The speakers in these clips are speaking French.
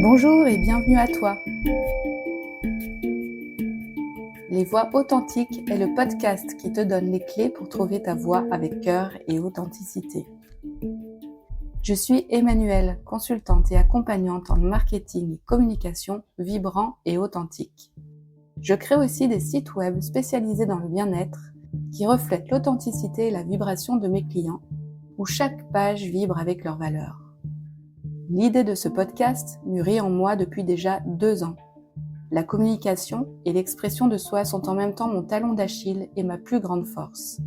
Bonjour et bienvenue à toi. Les Voix authentiques est le podcast qui te donne les clés pour trouver ta voix avec cœur et authenticité. Je suis Emmanuelle, consultante et accompagnante en marketing et communication vibrant et authentique. Je crée aussi des sites web spécialisés dans le bien-être qui reflètent l'authenticité et la vibration de mes clients, où chaque page vibre avec leurs valeurs. L'idée de ce podcast mûrit en moi depuis déjà 2 ans. La communication et l'expression de soi sont en même temps mon talon d'Achille et ma plus grande force.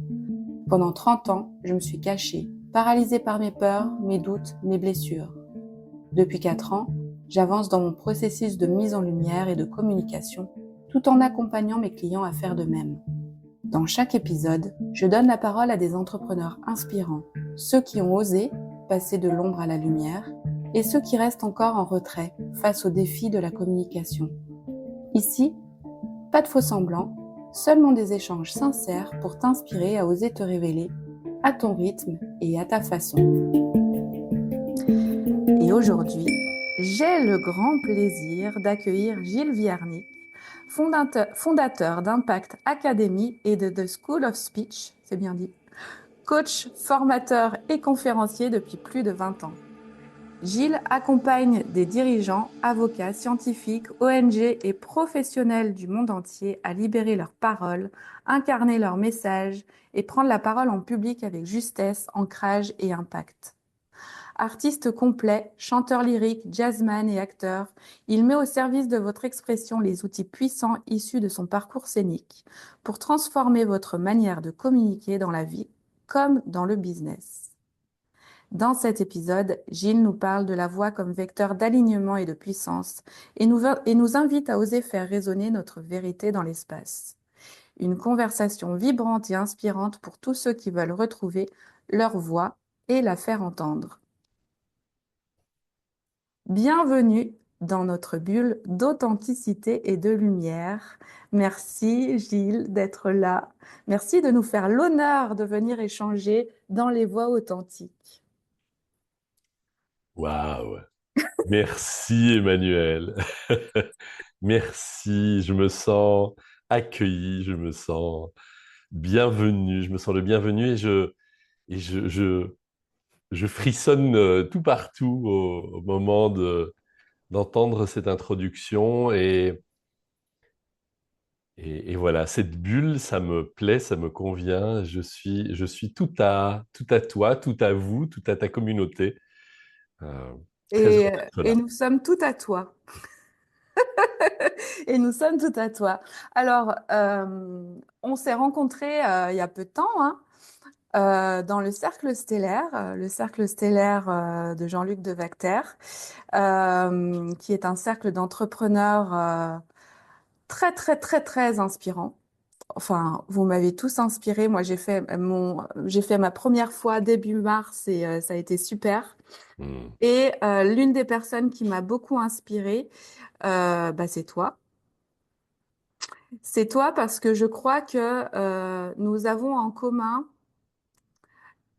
Pendant 30 ans, je me suis cachée, paralysée par mes peurs, mes doutes, mes blessures. Depuis 4 ans, j'avance dans mon processus de mise en lumière et de communication, tout en accompagnant mes clients à faire de même. Dans chaque épisode, je donne la parole à des entrepreneurs inspirants, ceux qui ont osé passer de l'ombre à la lumière et ceux qui restent encore en retrait face aux défis de la communication. Ici, pas de faux semblants, seulement des échanges sincères pour t'inspirer à oser te révéler à ton rythme et à ta façon. Et aujourd'hui, j'ai le grand plaisir d'accueillir Gilles Vierny, fondateur d'Impact Academy et de The School of Speech, c'est bien dit, coach, formateur et conférencier depuis plus de 20 ans. Gilles accompagne des dirigeants, avocats, scientifiques, ONG et professionnels du monde entier à libérer leur parole, incarner leur message et prendre la parole en public avec justesse, ancrage et impact. Artiste complet, chanteur lyrique, jazzman et acteur, il met au service de votre expression les outils puissants issus de son parcours scénique pour transformer votre manière de communiquer dans la vie comme dans le business. Dans cet épisode, Gilles nous parle de la voix comme vecteur d'alignement et de puissance et nous invite à oser faire résonner notre vérité dans l'espace. Une conversation vibrante et inspirante pour tous ceux qui veulent retrouver leur voix et la faire entendre. Bienvenue dans notre bulle d'authenticité et de lumière. Merci Gilles d'être là. Merci de nous faire l'honneur de venir échanger dans les voix authentiques. Waouh! Merci Emmanuel. Merci, je me sens accueilli, je me sens bienvenu, je me sens le bienvenu et je frissonne tout partout au moment d'entendre cette introduction et voilà, cette bulle, ça me plaît, ça me convient. Je suis tout à toi, tout à vous, tout à ta communauté. Euh, Très Et, heureux d'être et là. nous sommes tout à toi. Et nous sommes tout à toi. Alors, on s'est rencontrés il y a peu de temps, hein, dans le cercle stellaire de Jean-Luc Devacter, qui est un cercle d'entrepreneurs très, très, très, très inspirant. Enfin, vous m'avez tous inspiré. Moi, j'ai fait ma première fois début mars et ça a été super. Hmm. Et l'une des personnes qui m'a beaucoup inspirée, bah, c'est toi. C'est toi parce que je crois que nous avons en commun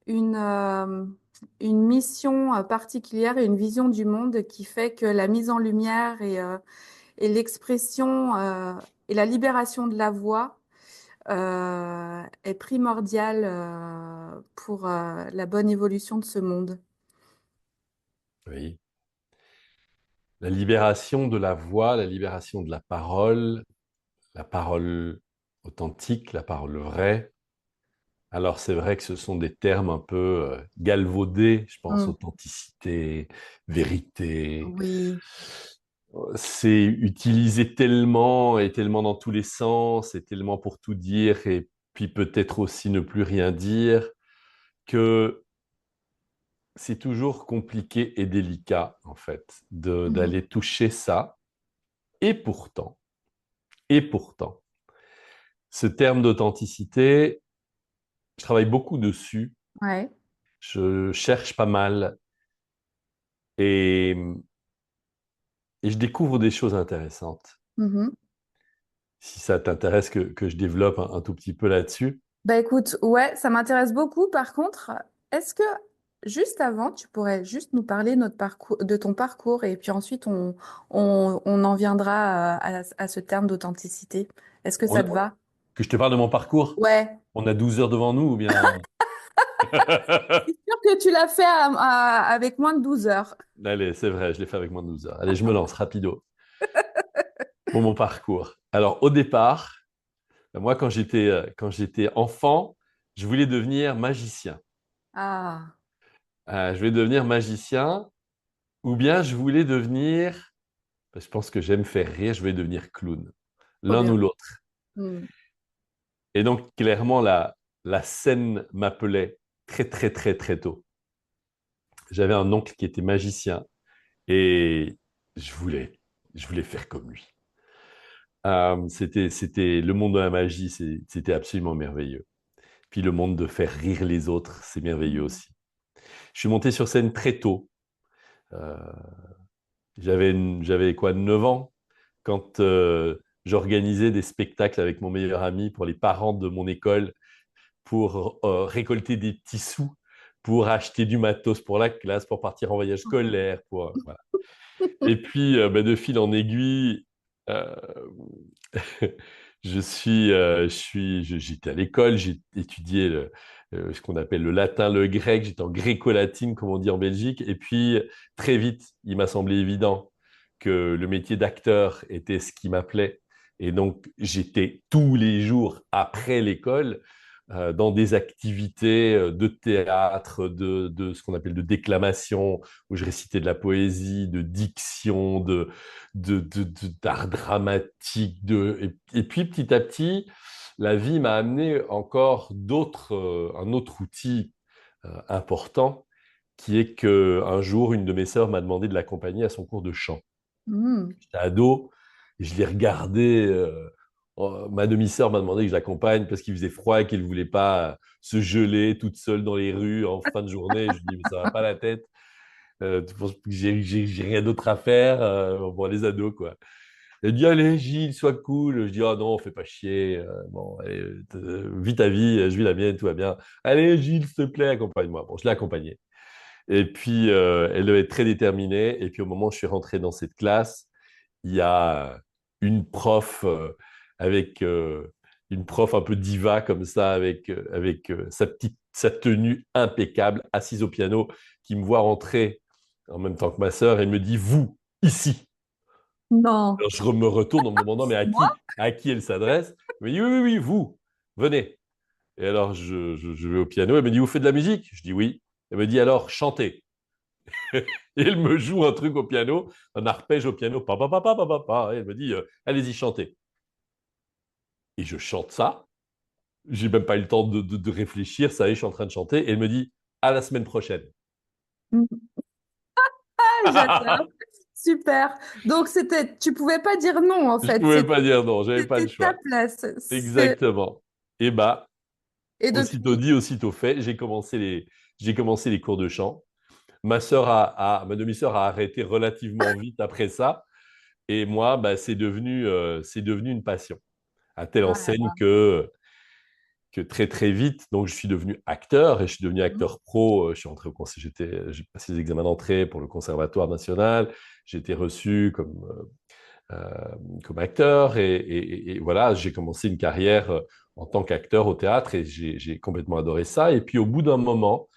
une, euh, une mission particulière et une vision du monde qui fait que la mise en lumière et l'expression et la libération de la voix est primordiale pour la bonne évolution de ce monde. Oui. La libération de la voix, la libération de la parole authentique, la parole vraie. Alors c'est vrai que ce sont des termes un peu galvaudés, je pense, Mm. authenticité, vérité. Oui. C'est utilisé tellement et tellement dans tous les sens et tellement pour tout dire et puis peut-être aussi ne plus rien dire que c'est toujours compliqué et délicat en fait Mhm. d'aller toucher ça. Et pourtant, et pourtant, ce terme d'authenticité, je travaille beaucoup dessus, Ouais. je cherche pas mal et, et je découvre des choses intéressantes. Mhm. Si ça t'intéresse que je développe un tout petit peu là-dessus. Bah écoute, ouais, ça m'intéresse beaucoup. Par contre, est-ce que juste avant, tu pourrais juste nous parler de ton parcours et puis ensuite on en viendra à ce terme d'authenticité. Est-ce que ça te va? Que je te parle de mon parcours? Ouais. On a 12 heures devant nous ou bien... C'est sûr que tu l'as fait avec moins de 12 heures. Allez, c'est vrai, je l'ai fait avec moins de 12 heures. Allez, je me lance, rapido, pour mon parcours. Alors, au départ, moi, quand j'étais enfant, je voulais devenir magicien. Ah, Je voulais devenir magicien, ou bien je voulais devenir, je pense que j'aime faire rire, je voulais devenir clown. trop L'un ou bien. l'autre. Hmm. Et donc, clairement, la scène m'appelait très, très, très, très tôt. J'avais un oncle qui était magicien et je voulais, je voulais faire comme lui. C'était le monde de la magie, c'était absolument merveilleux. Puis le monde de faire rire les autres, c'est merveilleux aussi. Je suis monté sur scène très tôt. Euh, j'avais quoi, 9 ans, quand j'organisais des spectacles avec mon meilleur ami pour les parents de mon école pour récolter des petits sous, pour acheter du matos pour la classe, pour partir en voyage scolaire. Voilà. Et puis, de fil en aiguille, euh, j'étais à l'école, j'ai étudié ce qu'on appelle le latin, le grec, j'étais en gréco-latine, comme on dit en Belgique. Et puis, très vite, il m'a semblé évident que le métier d'acteur était ce qui m'appelait. Et donc, j'étais tous les jours après l'école dans des activités de théâtre, de ce qu'on appelle de déclamation, où je récitais de la poésie, de diction, d'art dramatique. Et puis petit à petit, la vie m'a amené encore un autre outil important, qui est qu'un jour, une de mes sœurs m'a demandé de l'accompagner à son cours de chant. Hmm. J'étais ado, et je l'ai regardé. Ma demi-sœur m'a demandé que je l'accompagne parce qu'il faisait froid et qu'elle ne voulait pas se geler toute seule dans les rues en fin de journée. Je lui dis, mais ça va pas la tête. Tu penses que j'ai rien d'autre à faire? Bon, les ados, quoi. Elle dit, allez, Gilles, sois cool. Je dis, oh non, fais pas chier. Bon, allez, vis ta vie, je vis la mienne, tout va bien. Allez, Gilles, s'il te plaît, accompagne-moi. Bon, je l'ai accompagnée. Et puis, elle devait être très déterminée. Et puis, au moment où je suis rentré dans cette classe, il y a une prof avec une prof un peu diva comme ça, avec sa tenue impeccable, assise au piano, qui me voit rentrer en même temps que ma sœur et me dit, vous, ici. Non. Alors, je me retourne en me demandant, mais Moi? à qui elle s'adresse? Elle me dit, oui, oui, oui, vous, venez. Et alors, je vais au piano. Elle me dit, vous faites de la musique? Je dis oui. Elle me dit, alors, chantez. Et elle me joue un truc au piano, un arpège au piano, pa, pa, pa, pa, pa, pa, pa. Et elle me dit, allez-y, chantez. Et je chante ça. J'ai même pas eu le temps de réfléchir. Ça y est, je suis en train de chanter. Et elle me dit, à la semaine prochaine. Hmm. J'adore. Super. Donc tu pouvais pas dire non en Je fait. pouvais pas dire non, j'avais pas le C'était ta choix. place. Exactement. Et bah, Et aussitôt depuis? dit, aussitôt fait, j'ai commencé les cours de chant. Ma demi-sœur a arrêté relativement vite après ça. Et moi, bah, c'est devenu une passion. À telle Ah là enseigne là. que très très vite, donc je suis devenu acteur et je suis devenu Mhm. acteur pro. Je suis entré j'ai passé les examens d'entrée pour le Conservatoire national. J'ai été reçu comme acteur et voilà, j'ai commencé une carrière en tant qu'acteur au théâtre et j'ai complètement adoré ça. Et puis au bout d'un moment,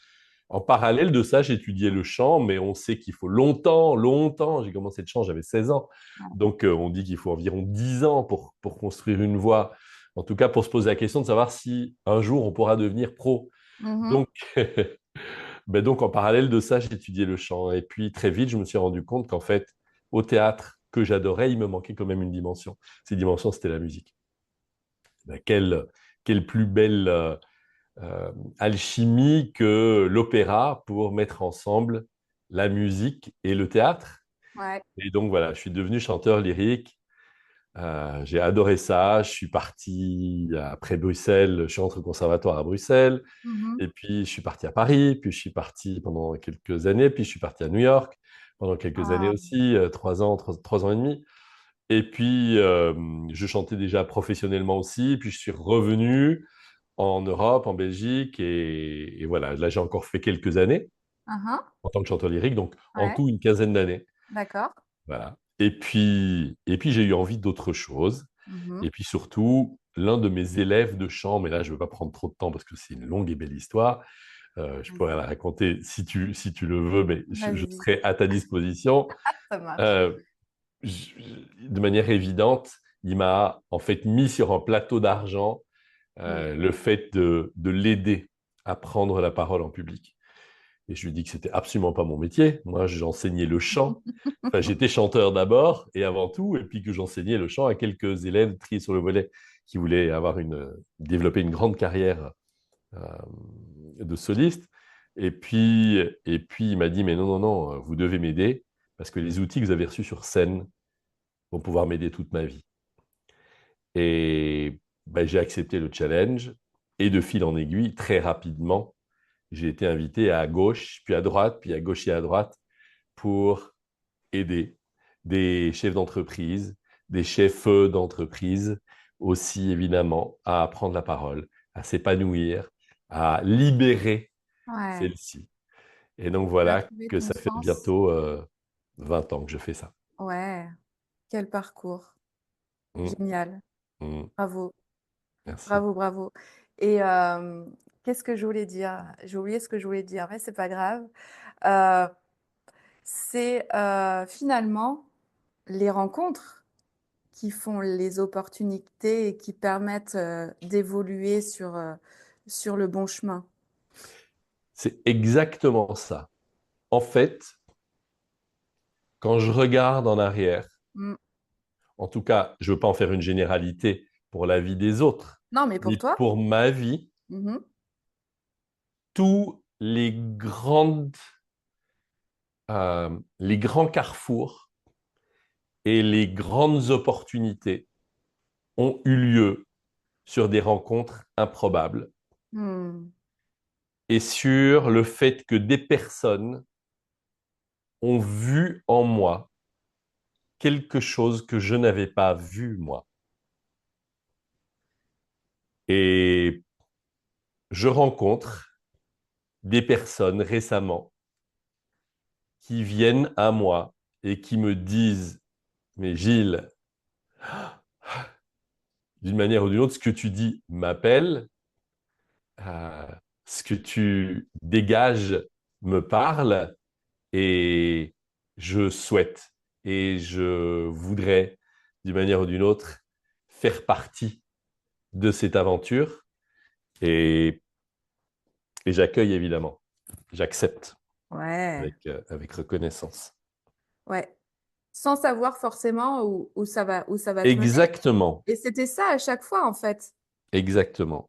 en parallèle de ça, j'étudiais le chant, mais on sait qu'il faut longtemps, longtemps. J'ai commencé le chant, j'avais 16 ans. Donc, on dit qu'il faut environ 10 ans pour construire une voix. En tout cas, pour se poser la question de savoir si un jour on pourra devenir pro. Mhm. Donc, donc en parallèle de ça, j'étudiais le chant. Et puis, très vite, je me suis rendu compte qu'en fait, au théâtre que j'adorais, il me manquait quand même une dimension. Cette dimension, c'était la musique. Quelle plus belle euh, alchimie que l'opéra pour mettre ensemble la musique et le théâtre. Ouais. Et donc voilà, je suis devenu chanteur lyrique. J'ai adoré ça. Je suis parti après Bruxelles, je suis rentré au conservatoire à Bruxelles. Mhm. Et puis je suis parti à Paris, puis je suis parti pendant quelques années, puis je suis parti à New York pendant quelques années Ah. aussi, 3 ans, 3 ans et demi. Et puis je chantais déjà professionnellement aussi, puis je suis revenu en Europe, en Belgique, et voilà, là j'ai encore fait quelques années. uhum, en tant que chanteur lyrique, donc en ouais, tout une quinzaine d'années. d'accord. Voilà. Et puis j'ai eu envie d'autre chose. Mhm, Et puis surtout, l'un de mes élèves de chant, mais là je ne veux pas prendre trop de temps parce que c'est une longue et belle histoire, je pourrais vas-y, la raconter si tu le veux, mais je vas-y, serai à ta disposition. ça marche. Euh, je- de manière évidente, il m'a en fait mis sur un plateau d'argent Mm. le fait de l'aider à prendre la parole en public. Et je lui ai dit que c'était absolument pas mon métier. Moi, j'enseignais le chant. Enfin, j'étais chanteur d'abord et avant tout, et puis que j'enseignais le chant à quelques élèves triés sur le volet qui voulaient développer une grande carrière euh, de soliste. Et puis, il m'a dit, mais non, non, non, vous devez m'aider parce que les outils que vous avez reçus sur scène vont pouvoir m'aider toute ma vie. Et ben, j'ai accepté le challenge et de fil en aiguille, très rapidement, j'ai été invité à gauche, puis à droite, puis à gauche et à droite pour aider des chefs d'entreprise, des chefs d'entreprise aussi évidemment à prendre la parole, à s'épanouir, à libérer Ouais, celle-ci. Et donc tu as voilà trouvé que ton ça fait sens. bientôt 20 ans que je fais ça. Ouais, quel parcours. Mm, Génial. mm, Bravo, merci. bravo, bravo. Et qu'est-ce que je voulais dire? J'ai oublié ce que je voulais dire, mais c'est pas grave. Euh, c'est finalement les rencontres qui font les opportunités et qui permettent d'évoluer sur le bon chemin. C'est exactement ça. En fait, quand je regarde en arrière, Mm. en tout cas, je ne veux pas en faire une généralité pour la vie des autres, Non, mais mais pour toi? pour ma vie, Mhm. tous les grands carrefours et les grandes opportunités ont eu lieu sur des rencontres improbables Mm. et sur le fait que des personnes ont vu en moi quelque chose que je n'avais pas vu moi. Et je rencontre des personnes récemment qui viennent à moi et qui me disent, mais Gilles, d'une manière ou d'une autre, ce que tu dis m'appelle, euh, ce que tu dégages me parle et je souhaite et je voudrais, d'une manière ou d'une autre, faire partie de cette aventure et, et j'accueille évidemment, j'accepte Ouais, avec reconnaissance. ouais. Sans savoir forcément où ça va te mener. Exactement, Et c'était ça à chaque fois, en fait. exactement.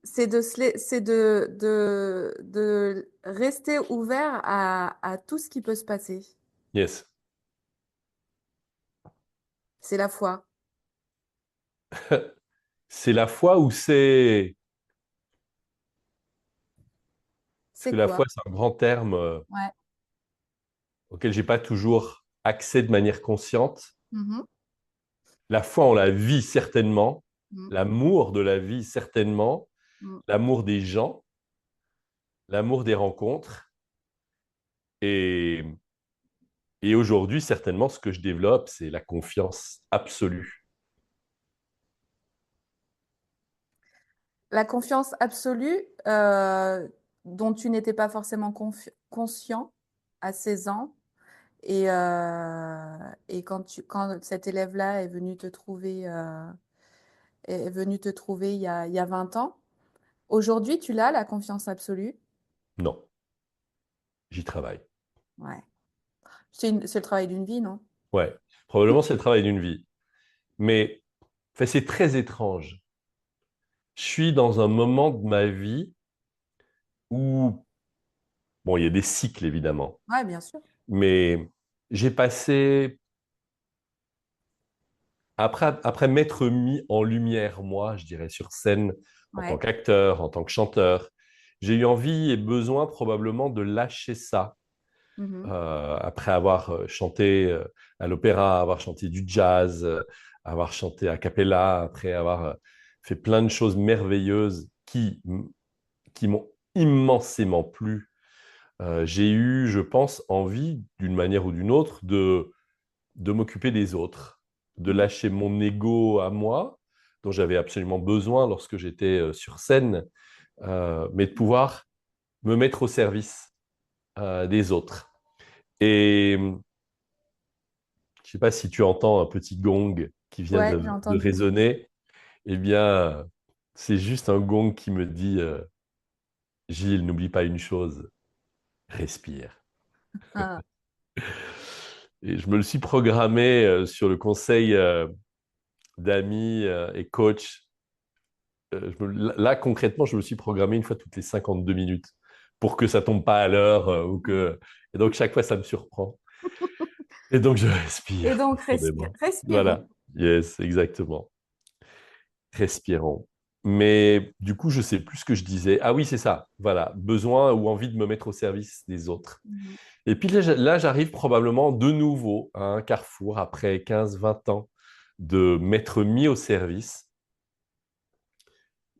C'est de rester ouvert à tout ce qui peut se passer. Yes. C'est la foi. C'est la foi ou c'est... Parce C'est que la quoi? foi, c'est un grand terme Ouais. auquel j'ai pas toujours accès de manière consciente. Mhm. La foi, on la vit certainement. Mm, L'amour de la vie, certainement. mm. L'amour des gens, l'amour des rencontres. Et, et aujourd'hui, certainement, ce que je développe, c'est la confiance absolue. La confiance absolue dont tu n'étais pas forcément conscient à 16 ans. Et quand cet élève-là est venu te trouver il y a 20 ans, aujourd'hui, tu l'as, la confiance absolue. Non, j'y travaille. Ouais. C'est le travail d'une vie, non? Ouais, probablement c'est le travail d'une vie. Mais enfin, c'est très étrange. Je suis dans un moment de ma vie où, bon, il y a des cycles évidemment, Ouais, bien sûr. mais j'ai passé, après m'être mis en lumière, moi, je dirais, sur scène, en tant Ouais. qu'acteur, en tant que chanteur, j'ai eu envie et besoin probablement de lâcher ça. Mhm. Après avoir chanté à l'opéra, avoir chanté du jazz, avoir chanté a cappella, après avoir fait plein de choses merveilleuses qui m'ont immensément plu j'ai eu, je pense, envie, d'une manière ou d'une autre, de m'occuper des autres, de lâcher mon ego à moi, dont j'avais absolument besoin lorsque j'étais sur scène, mais de pouvoir me mettre au service des autres. Et je ne sais pas si tu entends un petit gong qui vient Ouais, j'ai de entendu. résonner. Eh bien, c'est juste un gong qui me dit, Gilles, n'oublie pas une chose, respire. Ah, Et je me le suis programmé sur le conseil d'amis et coach. Là, concrètement, je me suis programmé une fois toutes les 52 minutes pour que ça tombe pas à l'heure ou que... Et donc, chaque fois, ça me surprend. Et donc, je et respire donc, profondément. respirons. Voilà. Yes, exactement. Respirons. Mais du coup, je sais plus ce que je disais. Ah oui, c'est ça. Voilà. Besoin ou envie de me mettre au service des autres. Mhm. Et puis là, j'arrive probablement de nouveau à un carrefour après 15, 20 ans de m'être mis au service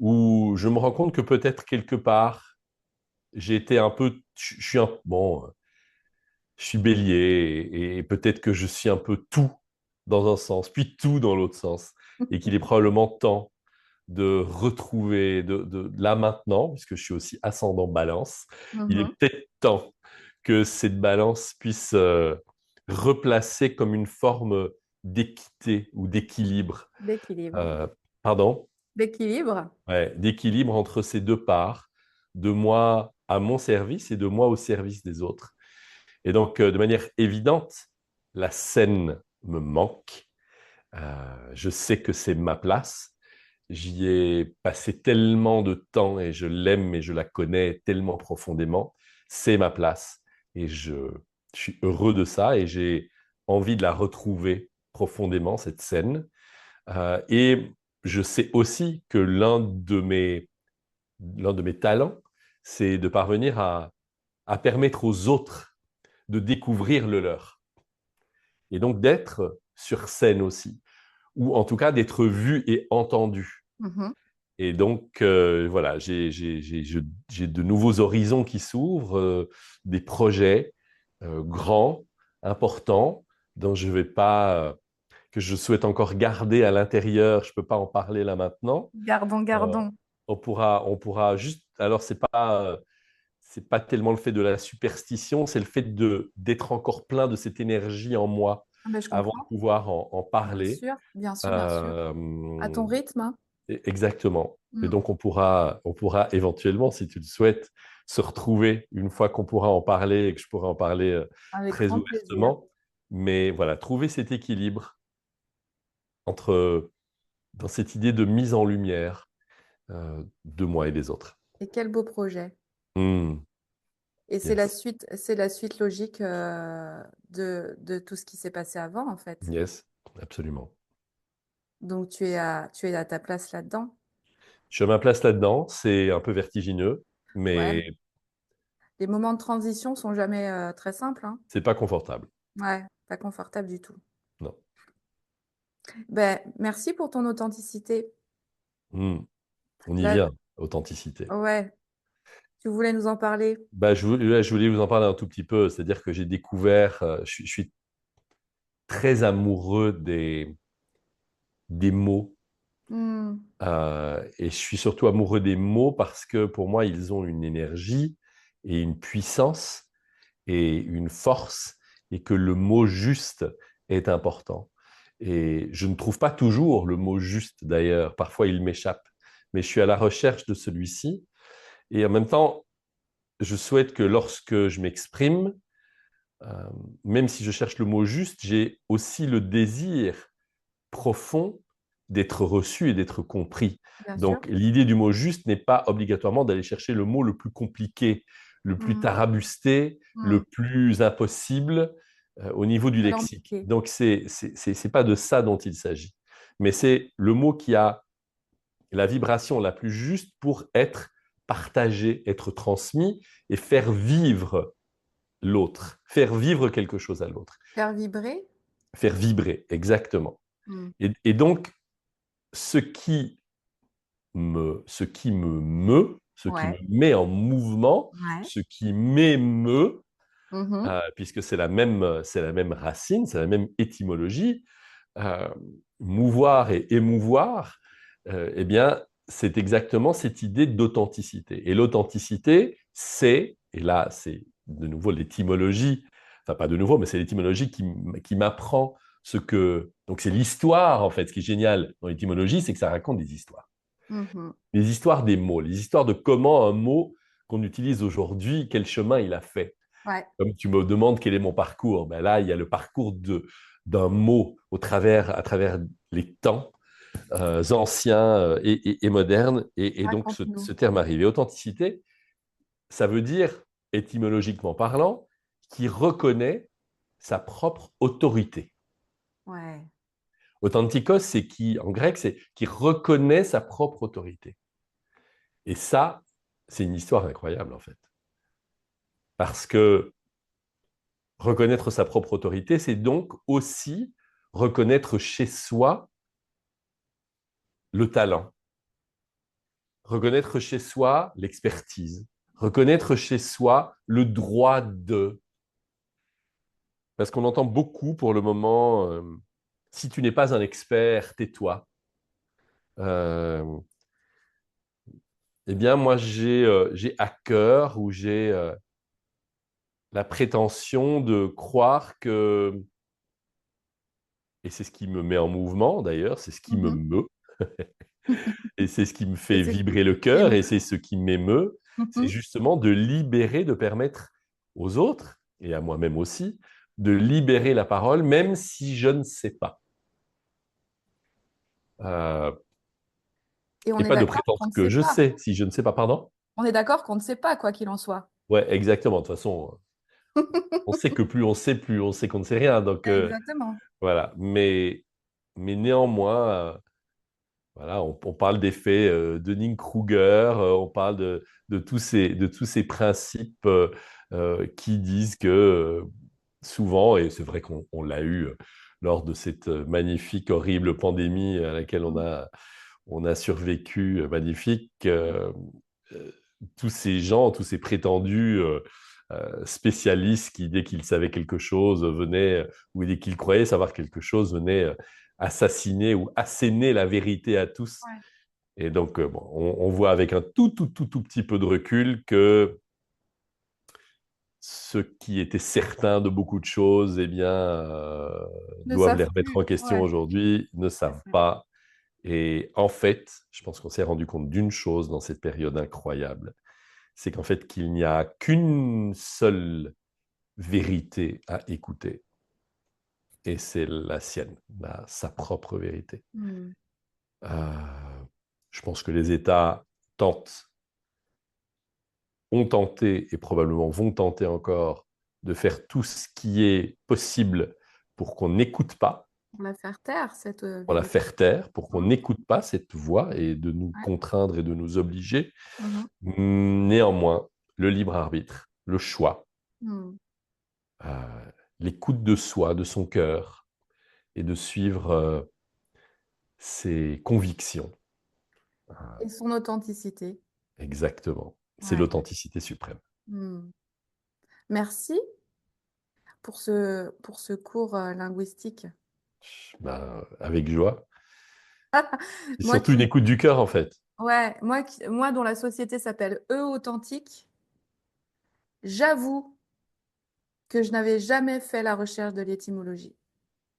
où je me rends compte que peut-être quelque part, j'ai été un peu, je suis un, bon, je suis bélier et peut-être que je suis un peu tout dans un sens, puis tout dans l'autre sens, et qu'il est probablement temps de retrouver, là maintenant, puisque je suis aussi ascendant balance, il est Mhm. peut-être temps que cette balance puisse replacer comme une forme d'équité ou d'équilibre. D'équilibre. Euh, Pardon? D'équilibre. Ouais, d'équilibre entre ces deux parts, de moi à mon service et de moi au service des autres. Et donc, de manière évidente, la scène me manque. Je sais que c'est ma place. J'y ai passé tellement de temps et je l'aime et je la connais tellement profondément. C'est ma place et je suis heureux de ça et j'ai envie de la retrouver profondément, cette scène. Et je sais aussi que l'un de mes talents, c'est de parvenir à permettre aux autres de découvrir le leur. Et donc d'être sur scène aussi, ou en tout cas d'être vu et entendu. Mhm. Et donc, voilà, j'ai de nouveaux horizons qui s'ouvrent, des projets grands, importants, dont je vais pas, que je souhaite encore garder à l'intérieur. Je ne peux pas en parler là maintenant. Gardons, Euh, gardons. on pourra juste. Alors, c'est pas tellement le fait de la superstition, c'est le fait d'être encore plein de cette énergie en moi Ah ben, je avant de comprends. pouvoir en Bien parler. sûr, bien sûr, bien sûr. À Euh, ton rythme, hein. Exactement. Et Mm. donc, on pourra éventuellement, si tu le souhaites, se retrouver une fois qu'on pourra en parler et que je pourrai en parler Avec très grand plaisir. ouvertement. Mais voilà, trouver cet équilibre entre, dans cette idée de mise en lumière de moi et des autres. Et quel beau projet. Hmm, Et yes, c'est la suite logique de tout ce qui s'est passé avant, en fait. yes, absolument. Donc tu es à ta place là-dedans. Je me place là-dedans, c'est un peu vertigineux, Ouais. mais Les moments de transition sont jamais très simples, hein. c'est pas confortable. Ouais, pas confortable du tout. Non. Ben, merci pour ton authenticité. Hmm, on y Là, vient, authenticité. ouais, tu voulais nous en parler. Bah, je voulais vous en parler un tout petit peu, c'est-à-dire que j'ai découvert, je suis très amoureux des mots. Hmm, Et je suis surtout amoureux des mots parce que pour moi, ils ont une énergie et une puissance et une force et que le mot juste est important. Et je ne trouve pas toujours le mot juste d'ailleurs. Parfois, il m'échappe. Mais je suis à la recherche de celui-ci. Et en même temps, je souhaite que lorsque je m'exprime, euh, même si je cherche le mot juste, j'ai aussi le désir profond d'être reçu et d'être compris. bien sûr. Donc, l'idée du mot juste n'est pas obligatoirement d'aller chercher le mot le plus compliqué, le plus Hmm, tarabusté, le hmm. plus impossible au niveau du lexique. Alambiqué. Donc, c'est pas de ça dont il s'agit. Mais c'est le mot qui a la vibration la plus juste pour être partagé, être transmis et faire vivre l'autre, faire vivre quelque chose à l'autre, Faire vibrer. faire vibrer, exactement. Hmm, Et donc, ce qui ce qui me meut, ce qui me Ouais. met en mouvement, Ouais. ce qui m'émeut, Mhm. puisque c'est la même racine, c'est la même étymologie. euh, Mouvoir et émouvoir, eh bien, c'est exactement cette idée d'authenticité. Et l'authenticité, et là, c'est de nouveau l'étymologie, enfin pas de nouveau, mais c'est l'étymologie qui m'apprend ce que... Donc c'est l'histoire, en fait. Ce qui est génial dans l'étymologie, c'est que ça raconte des histoires. Mhm. Les histoires des mots, les histoires de comment un mot qu'on utilise aujourd'hui, quel chemin il a fait. Ouais. Comme tu me demandes quel est mon parcours, ben là, il y a le parcours d'un mot à travers les temps anciens et modernes, et donc Raconte-nous. ce terme arrive. Et authenticité, ça veut dire, étymologiquement parlant, qui reconnaît sa propre autorité. Ouais. Authentikos, c'est qui, en grec, c'est qui reconnaît sa propre autorité. Et ça, c'est une histoire incroyable, en fait. Parce que reconnaître sa propre autorité, c'est donc aussi reconnaître chez soi le talent, reconnaître chez soi l'expertise, reconnaître chez soi le droit de. Parce qu'on entend beaucoup pour le moment, si tu n'es pas un expert, tais-toi. Euh, eh bien, moi, j'ai à cœur ou j'ai la prétention de croire que, et c'est ce qui me met en mouvement d'ailleurs, c'est ce qui me Mhm. meut, et c'est ce qui me Et fait c'est ce vibrer le qui cœur, et c'est ce qui m'émeut, c'est Mhm. justement de libérer, de permettre aux autres, et à moi-même aussi, de libérer la parole, même si je ne sais pas. Euh, Et on et est pas de d'accord qu'on prétendre ne que sait je pas. sais, si je ne sais pas, pardon. On est d'accord qu'on ne sait pas, quoi qu'il en soit. Ouais, exactement. De toute façon, on sait que plus on sait qu'on ne sait rien. Donc, Exactement. voilà. Mais néanmoins, voilà, on parle d'effet Dunning-Kruger, on parle de tous ces principes qui disent que souvent, et c'est vrai qu'on l'a eu lors de cette magnifique, horrible pandémie à laquelle on a survécu, magnifique, euh, tous ces gens, tous ces prétendus spécialistes qui, dès qu'ils savaient quelque chose, venaient, ou dès qu'ils croyaient savoir quelque chose, venaient assassiner ou asséner la vérité à tous. Ouais. Et donc, bon, on voit avec un tout petit peu de recul que ceux qui étaient certains de beaucoup de choses, eh bien, Ne doivent les savent remettre plus. en question Ouais. aujourd'hui, ne C'est savent ça. pas. Et en fait, je pense qu'on s'est rendu compte d'une chose dans cette période incroyable, c'est qu'en fait, qu'il n'y a qu'une seule vérité à écouter, et c'est la sienne, sa propre vérité. Hmm. Euh, je pense que les États tentent, ont tenté et probablement vont tenter encore de faire tout ce qui est possible pour qu'on n'écoute pas, On va faire taire cette pour la vérité. faire taire, pour qu'on Mhm. n'écoute pas cette voix et de nous Ouais. contraindre et de nous obliger. Mhm. Néanmoins, le libre arbitre, le choix, Hmm. l'écoute de soi, de son cœur, et de suivre ses convictions. Et son authenticité. Exactement. C'est Ouais. l'authenticité suprême. Hmm. Merci pour ce cours linguistique. Avec joie. C'est Moi surtout une qui, écoute du cœur, en fait. ouais, moi dont la société s'appelle Authentique, j'avoue que je n'avais jamais fait la recherche de l'étymologie.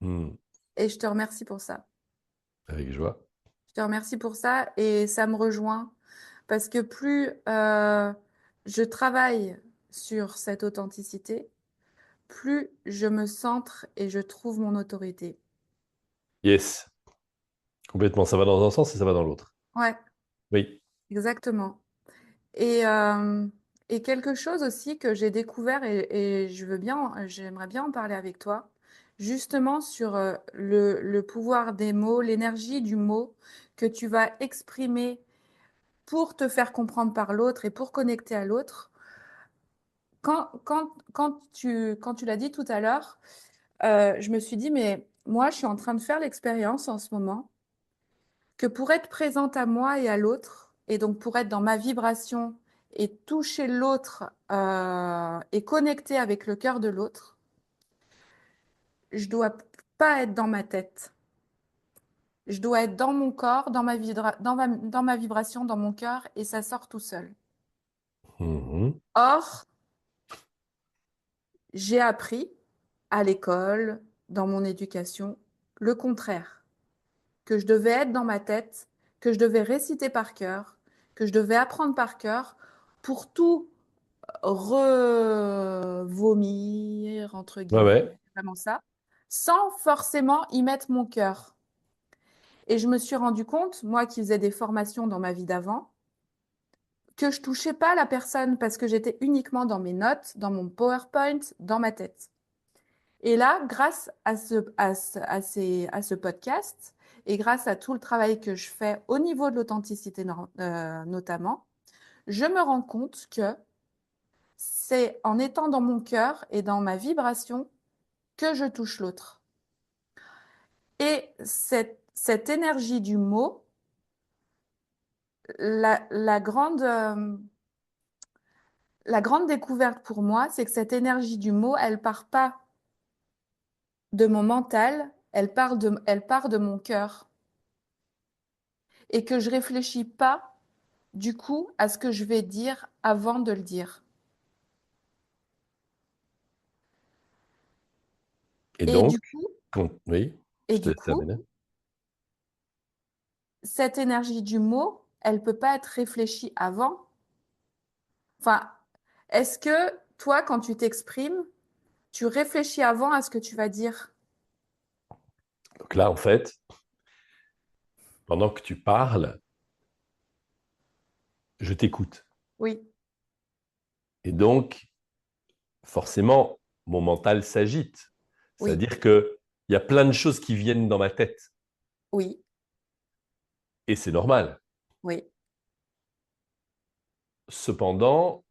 Hmm. Et je te remercie pour ça. Avec joie. Je te remercie pour ça et ça me rejoint parce que plus je travaille sur cette authenticité, plus je me centre et je trouve mon autorité. Yes. Complètement. Ça va dans un sens et ça va dans l'autre. Ouais, Oui. exactement. Et, euh, et quelque chose aussi que j'ai découvert et j'aimerais bien en parler avec toi, justement sur le pouvoir des mots, l'énergie du mot que tu vas exprimer pour te faire comprendre par l'autre et pour connecter à l'autre. Quand tu l'as dit tout à l'heure, je me suis dit, mais moi, je suis en train de faire l'expérience en ce moment que pour être présente à moi et à l'autre, et donc pour être dans ma vibration et toucher l'autre et connecter avec le cœur de l'autre, je dois pas être dans ma tête. Je dois être dans mon corps, dans ma vibration, dans mon cœur, et ça sort tout seul. Mhm. Or, j'ai appris à l'école, dans mon éducation, le contraire, que je devais être dans ma tête, que je devais réciter par cœur, que je devais apprendre par cœur pour tout revomir, entre Ouais, guillemets, ouais. vraiment ça, sans forcément y mettre mon cœur. Et je me suis rendu compte, moi qui faisais des formations dans ma vie d'avant, que je touchais pas la personne parce que j'étais uniquement dans mes notes, dans mon PowerPoint, dans ma tête. Et là, grâce à ce podcast et grâce à tout le travail que je fais au niveau de l'authenticité notamment, je me rends compte que c'est en étant dans mon cœur et dans ma vibration que je touche l'autre. Et cette énergie du mot, la grande découverte pour moi, c'est que cette énergie du mot, elle part pas de mon mental, elle part de mon cœur. Et que je réfléchis pas, du coup, à ce que je vais dire avant de le dire. Et Et donc, du coup, oui, et je te du laisse coup, terminer. cette énergie du mot, elle peut pas être réfléchie avant. Enfin, est-ce que toi, quand tu t'exprimes, tu réfléchis avant à ce que tu vas dire? Donc là, en fait, pendant que tu parles, je t'écoute. Oui, Et donc, forcément, mon mental s'agite. oui, C'est-à-dire qu'il y a plein de choses qui viennent dans ma tête. oui, Et c'est normal. oui. Cependant,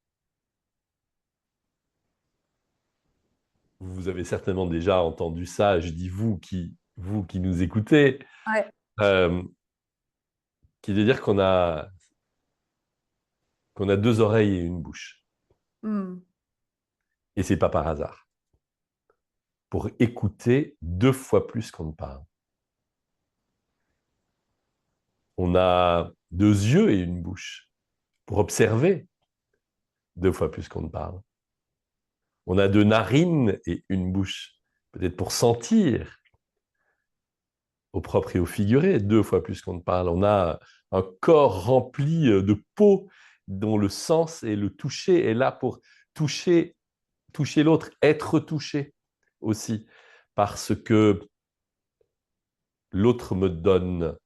vous avez certainement déjà entendu ça, je dis vous qui nous écoutez, Ouais. euh, qui veut dire qu'on a deux oreilles et une bouche. Hmm. Et c'est pas par hasard. Pour écouter deux fois plus qu'on ne parle. On a deux yeux et une bouche pour observer deux fois plus qu'on ne parle. On a deux narines et une bouche, peut-être pour sentir au propre et au figuré, deux fois plus qu'on ne parle. On a un corps rempli de peau dont le sens et le toucher est là pour toucher, toucher l'autre, être touché aussi, parce que l'autre me donne,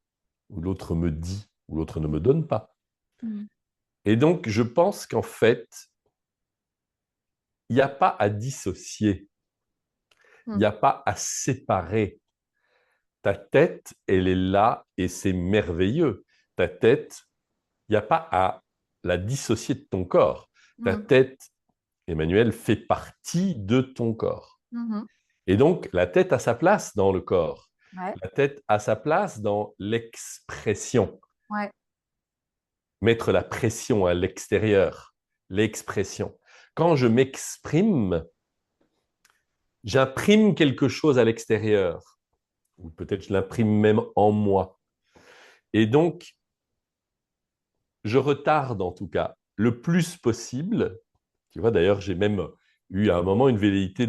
ou l'autre me dit, ou l'autre ne me donne pas. Hmm. Et donc, je pense qu'en fait, il n'y a pas à dissocier, il Hmm. n'y a pas à séparer. Ta tête, elle est là et c'est merveilleux. Ta tête, il n'y a pas à la dissocier de ton corps. Ta Hmm. tête, Emmanuel, fait partie de ton corps. Mhm. Et donc, la tête a sa place dans le corps. Ouais, La tête a sa place dans l'expression. ouais. Mettre la pression à l'extérieur, l'expression. Quand je m'exprime, j'imprime quelque chose à l'extérieur, ou peut-être je l'imprime même en moi. Et donc, je retarde en tout cas le plus possible. Tu vois, d'ailleurs, j'ai même eu à un moment une velléité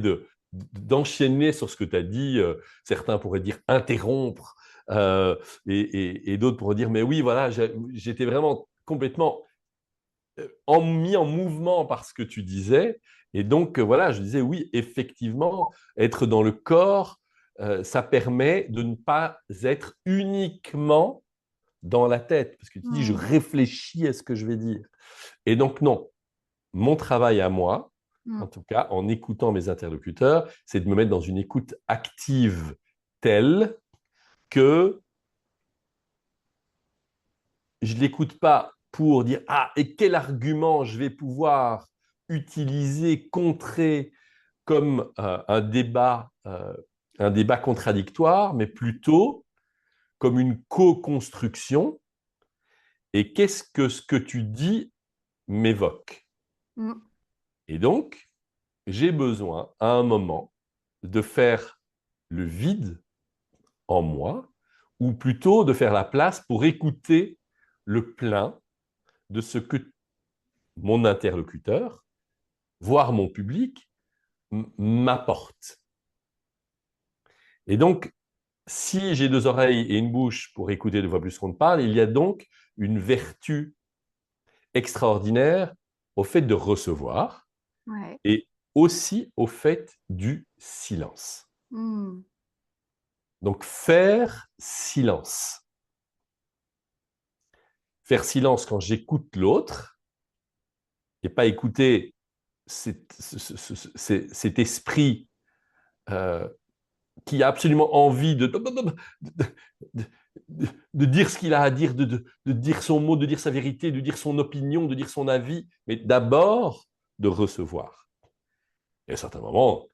d'enchaîner sur ce que tu as dit. Certains pourraient dire interrompre, et d'autres pourraient dire, mais oui, voilà, j'étais vraiment complètement mis en mouvement par ce que tu disais. Et donc, voilà, je disais, oui, effectivement, être dans le corps, ça permet de ne pas être uniquement dans la tête, parce que tu dis, je Hmm. réfléchis à ce que je vais dire. Et donc, non, mon travail à moi, Hmm. en tout cas, en écoutant mes interlocuteurs, c'est de me mettre dans une écoute active telle que je ne l'écoute pas pour dire, ah, et quel argument je vais pouvoir utiliser, contrer comme un débat contradictoire, mais plutôt comme une co-construction. et qu'est-ce que ce que tu dis m'évoque. Mm. Et donc, j'ai besoin à un moment de faire le vide en moi, ou plutôt de faire la place pour écouter le plein de ce que mon interlocuteur, voire mon public, m'apporte. Et donc, si j'ai deux oreilles et une bouche pour écouter deux fois plus qu'on ne parle, il y a donc une vertu extraordinaire au fait de recevoir Ouais. et aussi au fait du silence. Mm. Donc, faire silence. Faire silence quand j'écoute l'autre et pas écouter cet esprit euh, qui a absolument envie de dire ce qu'il a à dire, de dire son mot, de dire sa vérité, de dire son opinion, de dire son avis, mais d'abord de recevoir. Et à un certain moment,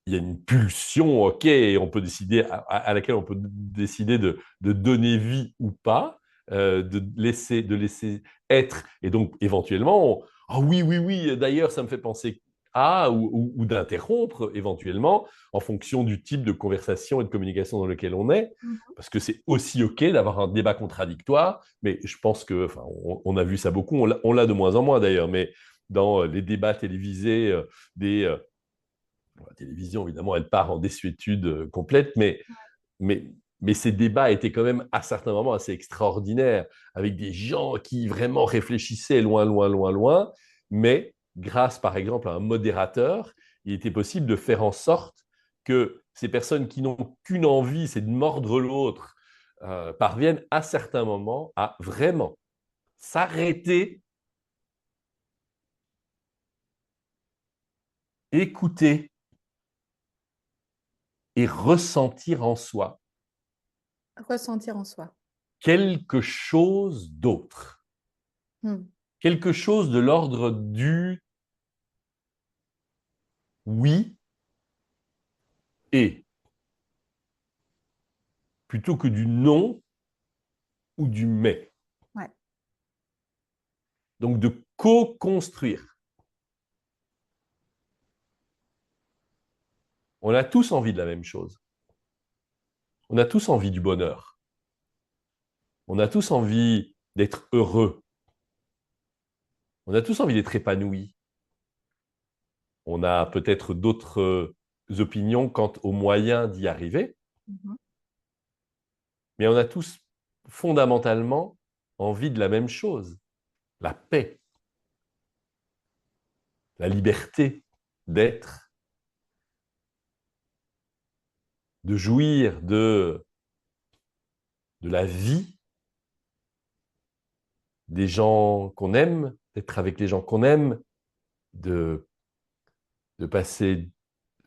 il y a une pulsion, ok, on peut décider à laquelle on peut décider de donner vie ou pas, de laisser être, et donc éventuellement, ah oui, oui, oui, d'ailleurs, ça me fait penser à, ou d'interrompre éventuellement en fonction du type de conversation et de communication dans lequel on est, Mhm. parce que c'est aussi ok d'avoir un débat contradictoire, mais je pense que, enfin, on a vu ça beaucoup, on l'a de moins en moins d'ailleurs, mais dans les débats télévisés des la télévision, évidemment, elle part en désuétude complète, mais, mais ces débats étaient quand même à certains moments assez extraordinaires, avec des gens qui vraiment réfléchissaient loin, loin, loin, loin, mais grâce, par exemple, à un modérateur, il était possible de faire en sorte que ces personnes qui n'ont qu'une envie, c'est de mordre l'autre, parviennent à certains moments à vraiment s'arrêter, écouter et ressentir en soi Ressentir en soi. quelque chose d'autre, Mm. quelque chose de l'ordre du oui et, plutôt que du non ou du mais. Ouais. Donc de co-construire. On a tous envie de la même chose. On a tous envie du bonheur. On a tous envie d'être heureux. On a tous envie d'être épanouis. On a peut-être d'autres opinions quant aux moyens d'y arriver, Mhm. mais on a tous fondamentalement envie de la même chose, la paix, la liberté d'être, de jouir de la vie, des gens qu'on aime, d'être avec les gens qu'on aime, de, de passer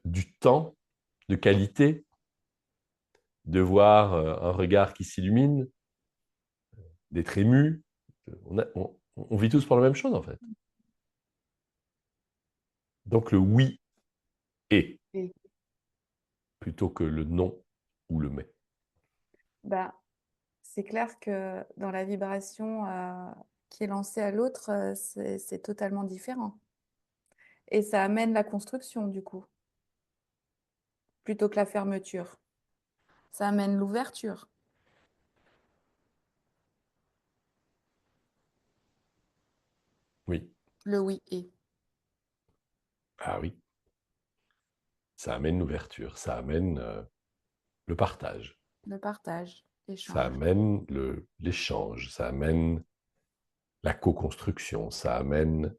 du temps de qualité, de voir un regard qui s'illumine, d'être ému. On vit tous pour la même chose, en fait. Donc le oui et, Et plutôt que le non ou le mais. bah, c'est clair que dans la vibration qui est lancée à l'autre, c'est totalement différent. Et ça amène la construction, du coup, plutôt que la fermeture. Ça amène l'ouverture, Oui. le oui et Ah oui. Ça amène l'ouverture, ça amène le partage, le partage, ça l'échange. amène l'échange, ça amène la co-construction, ça amène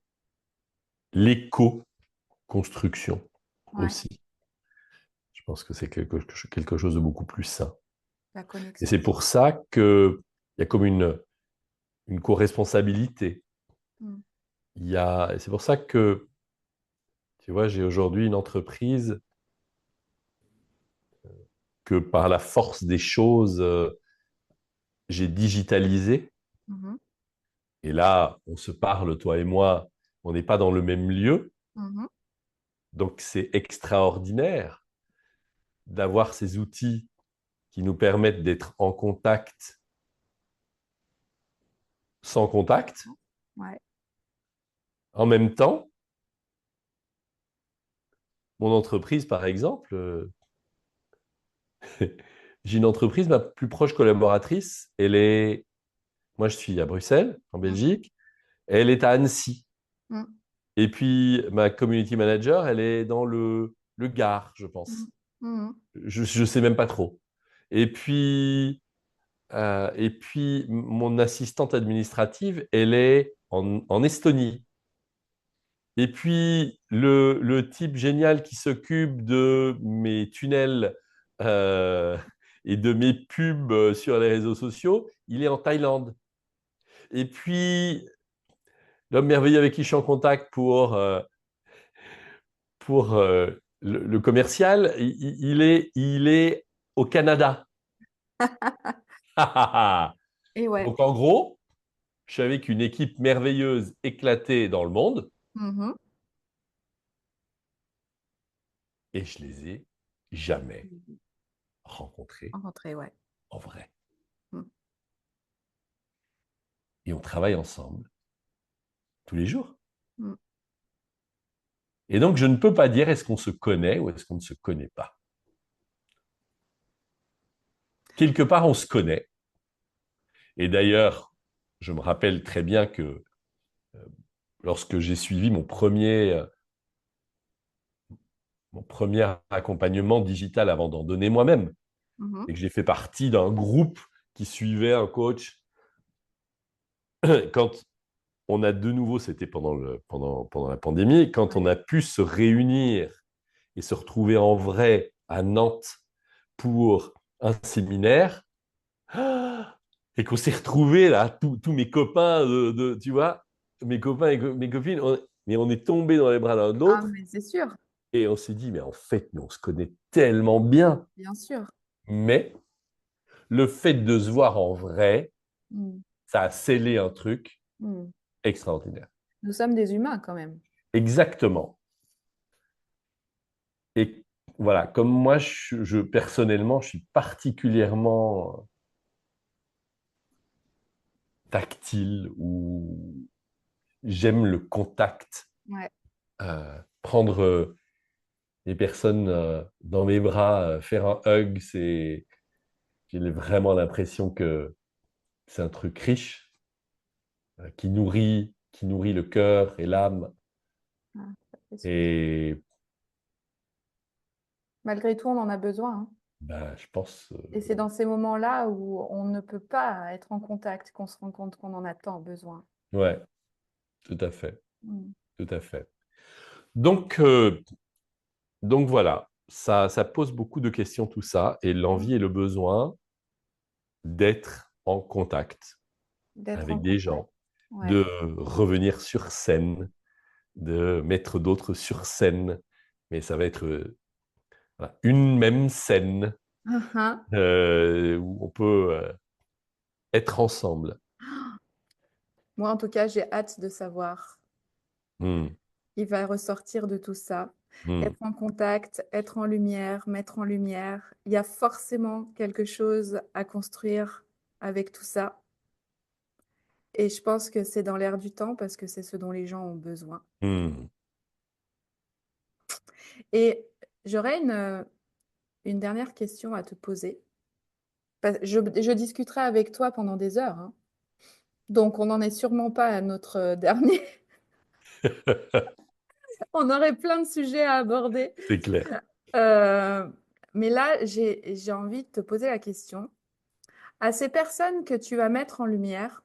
l'éco-construction Ouais, aussi. Je pense que c'est quelque chose de beaucoup plus sain. la Et c'est connexion. pour ça qu'il y a comme une co-responsabilité. Mm. C'est pour ça que, tu vois, j'ai aujourd'hui une entreprise que par la force des choses, j'ai digitalisée. Mhm. Et là, on se parle, toi et moi, on n'est pas dans le même lieu. Mhm. Donc, c'est extraordinaire d'avoir ces outils qui nous permettent d'être en contact sans contact. Ouais. En même temps, mon entreprise, par exemple, j'ai une entreprise, ma plus proche collaboratrice, moi je suis à Bruxelles, en Mm, Belgique, et elle est à Annecy. mm, Et puis ma community manager, elle est dans le Gard, je mm, pense. mm. Je ne sais même pas trop. Et puis, mon assistante administrative, elle est en Estonie. Et puis, le type génial qui s'occupe de mes tunnels euh, et de mes pubs sur les réseaux sociaux, il est en Thaïlande. Et puis, l'homme merveilleux avec qui je suis en contact pour le commercial, il est au Canada. Et ouais. Donc, en gros, je suis avec une équipe merveilleuse éclatée dans le monde Mhm. et je les ai jamais rencontrés Rentrée, ouais. en vrai. Mm. Et on travaille ensemble tous les jours. Mm. Et donc, je ne peux pas dire est-ce qu'on se connaît ou est-ce qu'on ne se connaît pas. Quelque part, on se connaît. Et d'ailleurs, je me rappelle très bien que lorsque j'ai suivi mon premier accompagnement digital avant d'en donner moi-même, Mhm. et que j'ai fait partie d'un groupe qui suivait un coach, quand on a de nouveau, c'était pendant la pandémie, quand on Ouais. a pu se réunir et se retrouver en vrai à Nantes pour un séminaire, et qu'on s'est retrouvés là, tous mes copains, tu vois, mes copains et mes copines, mais on est tombés dans les bras l'un de Ah, l'autre mais c'est sûr, et on s'est dit, mais en fait, mais on se connaît tellement bien. bien sûr. Mais le fait de se voir en vrai, Mm. ça a scellé un truc Mm. extraordinaire. Nous sommes des humains quand même. Exactement. Et voilà, comme moi, personnellement, je suis particulièrement tactile ou j'aime le contact. Ouais. Prendre les personnes dans mes bras, faire un hug, j'ai vraiment l'impression que c'est un truc riche qui nourrit le cœur et l'âme. Ah, ça, c'est sûr. Et Malgré tout, on en a besoin, hein. ben, je pense, Et c'est dans ces moments-là où on ne peut pas être en contact qu'on se rend compte qu'on en a tant besoin. ouais, tout à fait, Mm. tout à fait. Donc, euh, donc voilà, ça pose beaucoup de questions tout ça, et Mm. l'envie et le besoin d'être en contact D'être en avec des contact. gens, Ouais. de revenir sur scène, de mettre d'autres sur scène, mais ça va être voilà, une même scène Mhm. où on peut être ensemble. Moi, en tout cas, j'ai hâte de savoir Hmm, ce qui va ressortir de tout ça. hmm, Être en contact, être en lumière, mettre en lumière. Il y a forcément quelque chose à construire avec tout ça. Et je pense que c'est dans l'air du temps parce que c'est ce dont les gens ont besoin. hmm. Et j'aurais une dernière question à te poser. Je discuterai avec toi pendant des heures, hein. Donc, on n'en est sûrement pas à notre dernier. On aurait plein de sujets à aborder. C'est clair. Euh, mais là, j'ai envie de te poser la question. À ces personnes que tu vas mettre en lumière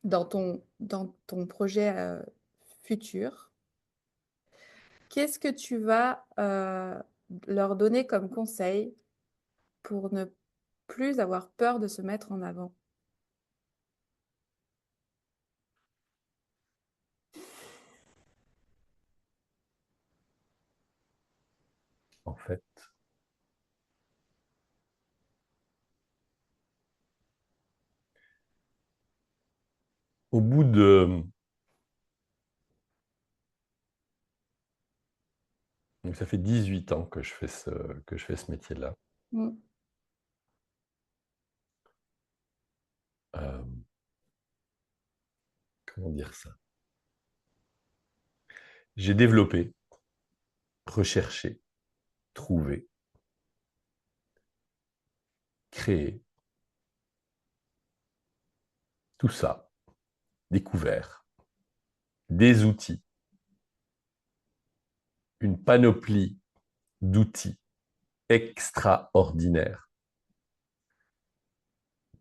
dans ton projet futur, qu'est-ce que tu vas leur donner comme conseil pour ne plus avoir peur de se mettre en avant? En fait, au bout de... Donc, ça fait 18 ans que je fais ce métier-là. Mm. Euh, comment dire ça? J'ai développé, recherché, trouvé, créé, tout ça, découvert, des outils, une panoplie d'outils extraordinaires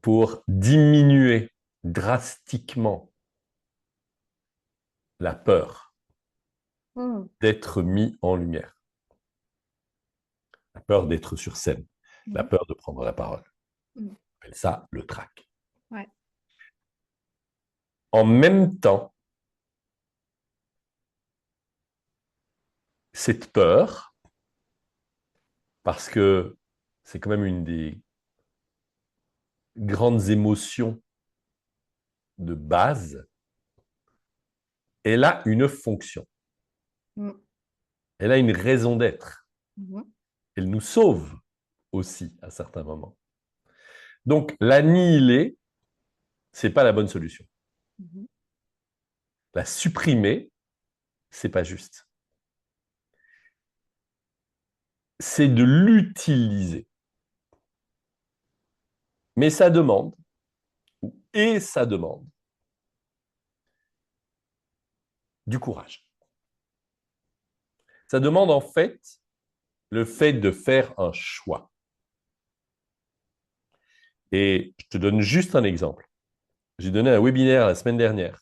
pour diminuer drastiquement la peur Mm. d'être mis en lumière, la peur d'être sur scène, la Mhm. peur de prendre la parole. Mm. On appelle ça le trac. Ouais. En même temps, cette peur, parce que c'est quand même une des grandes émotions de base, elle a une fonction, Mm. elle a une raison d'être, Mhm. elle nous sauve aussi à certains moments. Donc, l'annihiler, ce n'est pas la bonne solution. Mhm. La supprimer, ce n'est pas juste. C'est de l'utiliser. Mais ça demande, et ça demande, du courage. Ça demande en fait le fait de faire un choix. Et je te donne juste un exemple. J'ai donné un webinaire la semaine dernière.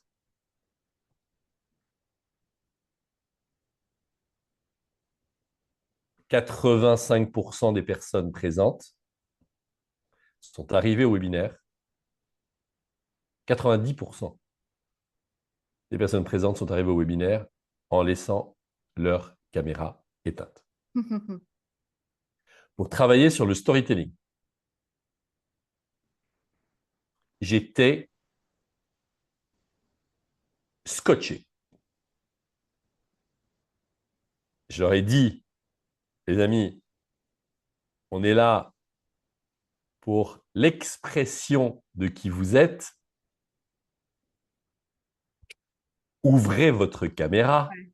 85% des personnes présentes sont arrivées au webinaire. 90% des personnes présentes sont arrivées au webinaire en laissant leur caméra éteinte. Pour travailler sur le storytelling, j'étais scotché. Je leur ai dit, les amis, on est là pour l'expression de qui vous êtes. Ouvrez votre caméra. Ouais.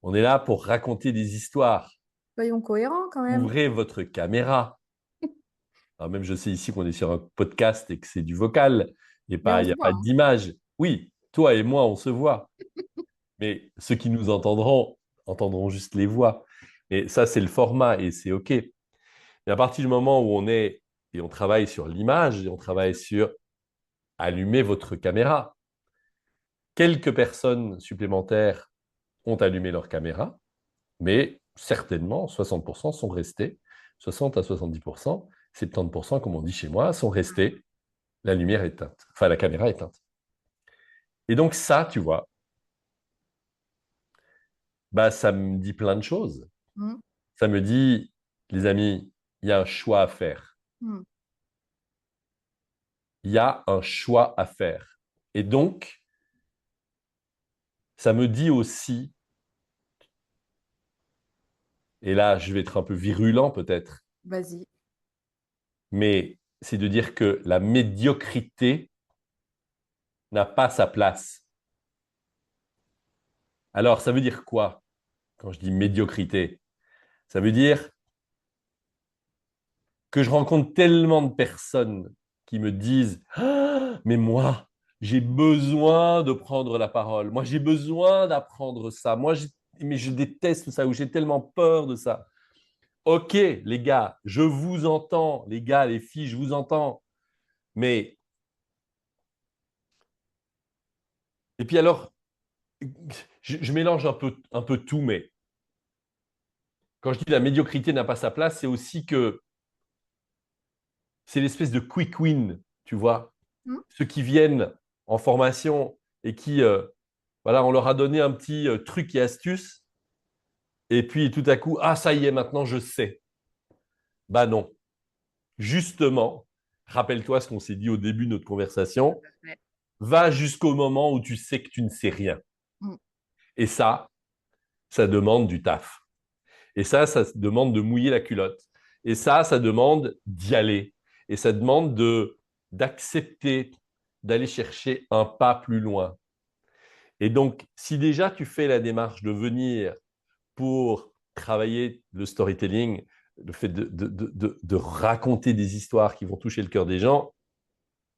On est là pour raconter des histoires. Soyons cohérents quand même. Ouvrez votre caméra. Alors même, je sais ici qu'on est sur un podcast et que c'est du vocal, Mais on il n'y se a voit, pas hein. d'image. Oui, toi et moi, on se voit. Mais ceux qui nous entendront, entendront juste les voix. Et ça, c'est le format et c'est OK. Mais à partir du moment où on est et on travaille sur l'image et on travaille sur allumer votre caméra, quelques personnes supplémentaires ont allumé leur caméra, mais certainement 60% sont restés, 60 à 70%, 70%, comme on dit chez moi, sont restés la lumière éteinte, enfin la caméra éteinte. Et donc ça, tu vois, bah, ça me dit plein de choses. Mm. Ça me dit, les amis, il y a un choix à faire. Mm. Il y a un choix à faire. Et donc, ça me dit aussi, et là, je vais être un peu virulent peut-être, Vas-y. mais c'est de dire que la médiocrité n'a pas sa place. Alors, ça veut dire quoi quand je dis médiocrité? Ça veut dire que je rencontre tellement de personnes qui me disent ah, mais moi, j'ai besoin de prendre la parole. Moi, j'ai besoin d'apprendre ça. Mais je déteste ça ou j'ai tellement peur de ça. Ok, les gars, je vous entends. Les gars, les filles, je vous entends. Mais, et puis alors, je mélange un peu tout, mais quand je dis la médiocrité n'a pas sa place, c'est aussi que c'est l'espèce de quick win, tu vois. Mm. Ceux qui viennent en formation et qui, voilà, on leur a donné un petit truc et astuce, et puis tout à coup, ah, ça y est, maintenant je sais. Bah non. Justement, rappelle-toi ce qu'on s'est dit au début de notre conversation, Ouais. va jusqu'au moment où tu sais que tu ne sais rien. Mm. Et ça demande du taf. Et ça demande de mouiller la culotte. Et ça demande d'y aller. Et ça demande d'accepter d'aller chercher un pas plus loin. Et donc, si déjà tu fais la démarche de venir pour travailler le storytelling, le fait de raconter des histoires qui vont toucher le cœur des gens,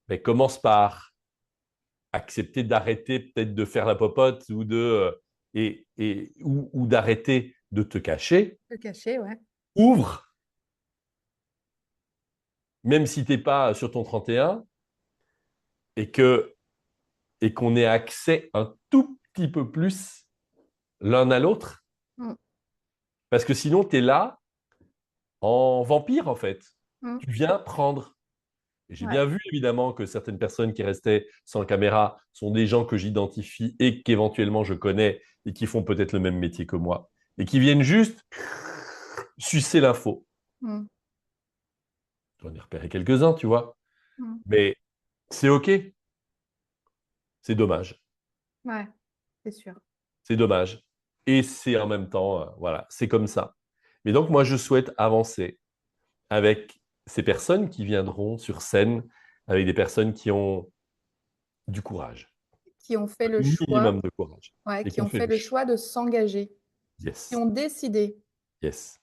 ben, commence par accepter d'arrêter peut-être de faire la popote ou d'arrêter de te cacher. Le cacher, ouais. Ouvre, même si tu n'es pas sur ton 31 et que et qu'on ait accès un tout petit peu plus l'un à l'autre. Mm. Parce que sinon, tu es là en vampire, en fait. Mm. Tu viens prendre. Et j'ai Ouais. bien vu, évidemment, que certaines personnes qui restaient sans caméra sont des gens que j'identifie et qu'éventuellement je connais et qui font peut-être le même métier que moi. Et qui viennent juste sucer l'info. Mm. J'en ai repéré quelques-uns, tu vois. Mm. Mais c'est OK. C'est dommage. Ouais, c'est sûr. C'est dommage. Et c'est en même temps, voilà, c'est comme ça. Mais donc, moi, je souhaite avancer avec ces personnes qui viendront sur scène, avec des personnes qui ont du courage, Qui ont fait le un choix, minimum de courage, ouais, et qui qui ont ont fait fait le le choix. choix de s'engager, qui Yes, ont décidé. yes.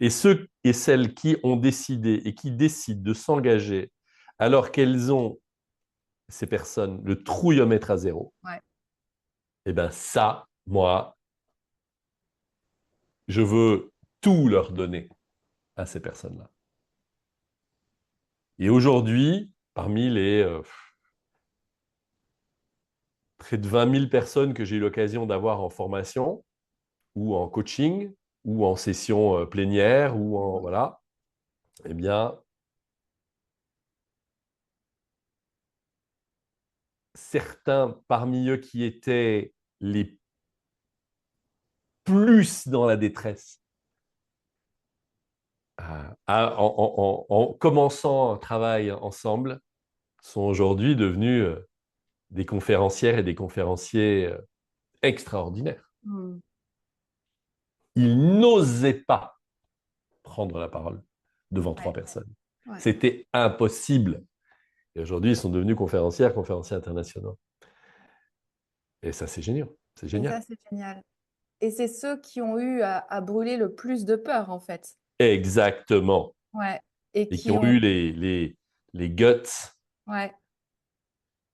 Et ceux et celles qui ont décidé et qui décident de s'engager alors qu'elles ont, ces personnes, le trouillomètre à zéro, Ouais. eh bien ça, moi, je veux tout leur donner à ces personnes-là. Et aujourd'hui, parmi les près de 20 000 personnes que j'ai eu l'occasion d'avoir en formation ou en coaching ou en session plénière ou en voilà, eh bien, certains parmi eux qui étaient les plus dans la détresse, en commençant un travail ensemble, sont aujourd'hui devenus des conférencières et des conférenciers extraordinaires. Mm. Ils n'osaient pas prendre la parole devant Ouais. trois personnes. Ouais. C'était impossible. Et aujourd'hui, ils sont devenus conférencières, conférenciers internationaux. Et ça, c'est génial. C'est Et ça, génial. c'est génial. Et c'est ceux qui ont eu à brûler le plus de peur, en fait. Exactement. Ouais. Et Et qui qui ont ont. eu les guts, Ouais.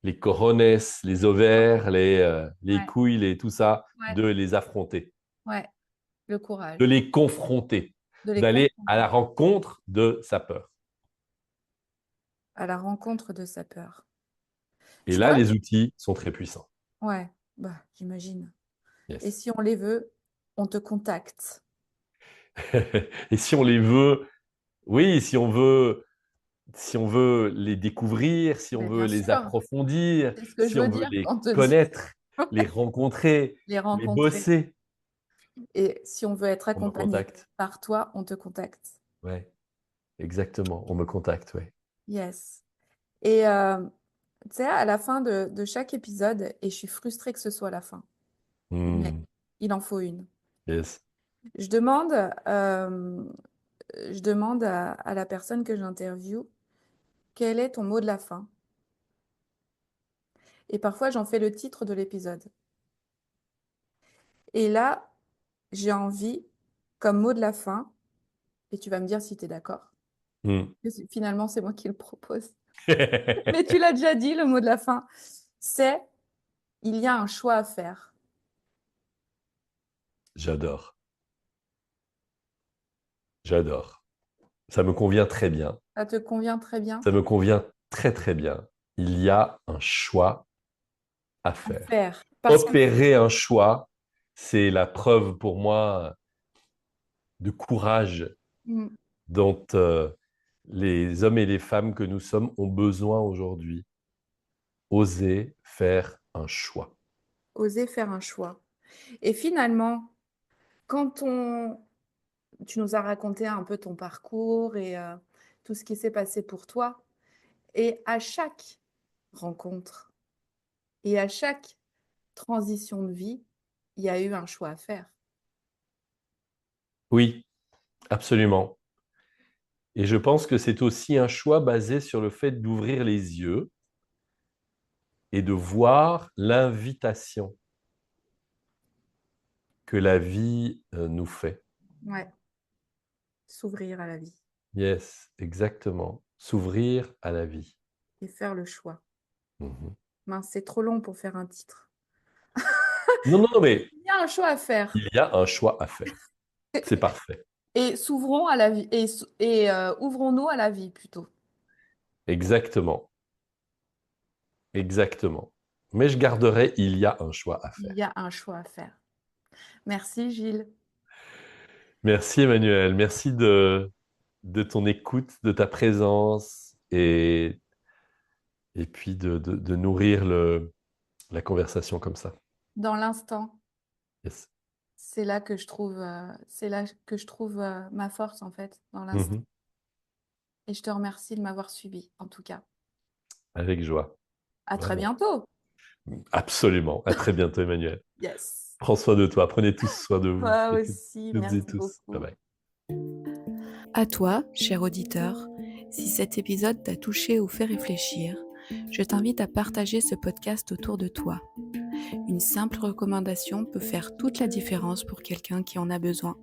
les cojones, les ovaires, les Ouais. couilles, tout ça, Ouais. de les affronter, Ouais. Le de courage les confronter, de les d'aller à confronter la rencontre de sa peur. à la rencontre de sa peur. Et Tu là, vois? les outils sont très puissants. Ouais. Bah, j'imagine. Et Yes. si on les veut, on te contacte. Et si on les veut, oui, si on veut les découvrir, si on Mais veut bien les sûr, approfondir, c'est ce que je si veux on veut dire les quand on te dit connaître, les rencontrer, les les rencontrer. bosser, Et si on veut être on me accompagné contacte. par toi, on te contacte. Ouais, exactement, on me contacte, ouais. Yes. Et tu sais, à la fin de chaque épisode, et je suis frustrée que ce soit la fin, mais Hmm, il en faut une. yes. Je demande, euh, je demande à la personne que j'interviewe, quel est ton mot de la fin? Et parfois, j'en fais le titre de l'épisode. Et là, j'ai envie, comme mot de la fin, et tu vas me dire si tu es d'accord, Hmm. que finalement, c'est moi qui le propose. Mais tu l'as déjà dit, le mot de la fin, c'est il y a un choix à faire. J'adore, j'adore. Ça me convient très bien. Ça te convient très bien? Ça me convient très, très bien. Il y a un choix à À faire. faire. Parce que, Opérer un choix, c'est la preuve pour moi de courage mm, dont les hommes et les femmes que nous sommes ont besoin aujourd'hui. Oser faire un choix. oser faire un choix. Et finalement, quand tu nous as raconté un peu ton parcours et tout ce qui s'est passé pour toi, et à chaque rencontre et à chaque transition de vie, il y a eu un choix à faire. Oui, absolument. Et je pense que c'est aussi un choix basé sur le fait d'ouvrir les yeux et de voir l'invitation que la vie nous fait. Ouais. S'ouvrir à la vie Yes, exactement. S'ouvrir à la vie. et faire le choix. Mhm. Mince, c'est trop long pour faire un titre. Non, non, non, mais Il y a un choix à faire. il y a un choix à faire. C'est parfait. Et s'ouvrons à la vie et ouvrons-nous à la vie plutôt. Exactement. Exactement. Mais je garderai, il y a un choix à Il faire. y a un choix à faire. Merci Gilles. Merci Emmanuel, merci de ton écoute, de ta présence et puis de nourrir la conversation comme ça. Dans l'instant, Yes. c'est là que je trouve, ma force en fait, dans l'instant. Mhm. Et je te remercie de m'avoir suivi, en tout cas. Avec joie, À très vraiment. bientôt. Absolument. À très bientôt Emmanuel. Yes. Prends soin de toi, prenez tous soin de vous. Toi Et aussi, toutes et merci tous. Bye beaucoup. bye. À toi, cher auditeur, si cet épisode t'a touché ou fait réfléchir, je t'invite à partager ce podcast autour de toi. Une simple recommandation peut faire toute la différence pour quelqu'un qui en a besoin.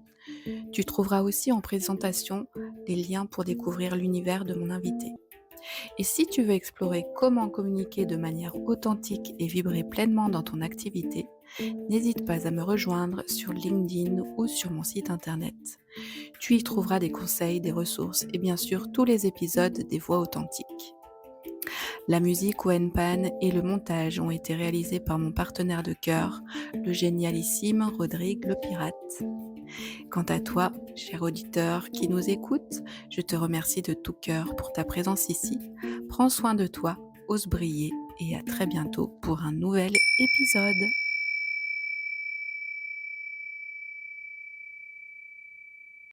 Tu trouveras aussi en présentation les liens pour découvrir l'univers de mon invité. Et si tu veux explorer comment communiquer de manière authentique et vibrer pleinement dans ton activité, n'hésite pas à me rejoindre sur LinkedIn ou sur mon site internet. Tu y trouveras des conseils, des ressources et bien sûr tous les épisodes des Voix authentiques. La musique Wenpan et le montage ont été réalisés par mon partenaire de cœur, le génialissime Rodrigue le Pirate. Quant à toi, cher auditeur qui nous écoute, je te remercie de tout cœur pour ta présence ici. Prends soin de toi, ose briller et à très bientôt pour un nouvel épisode.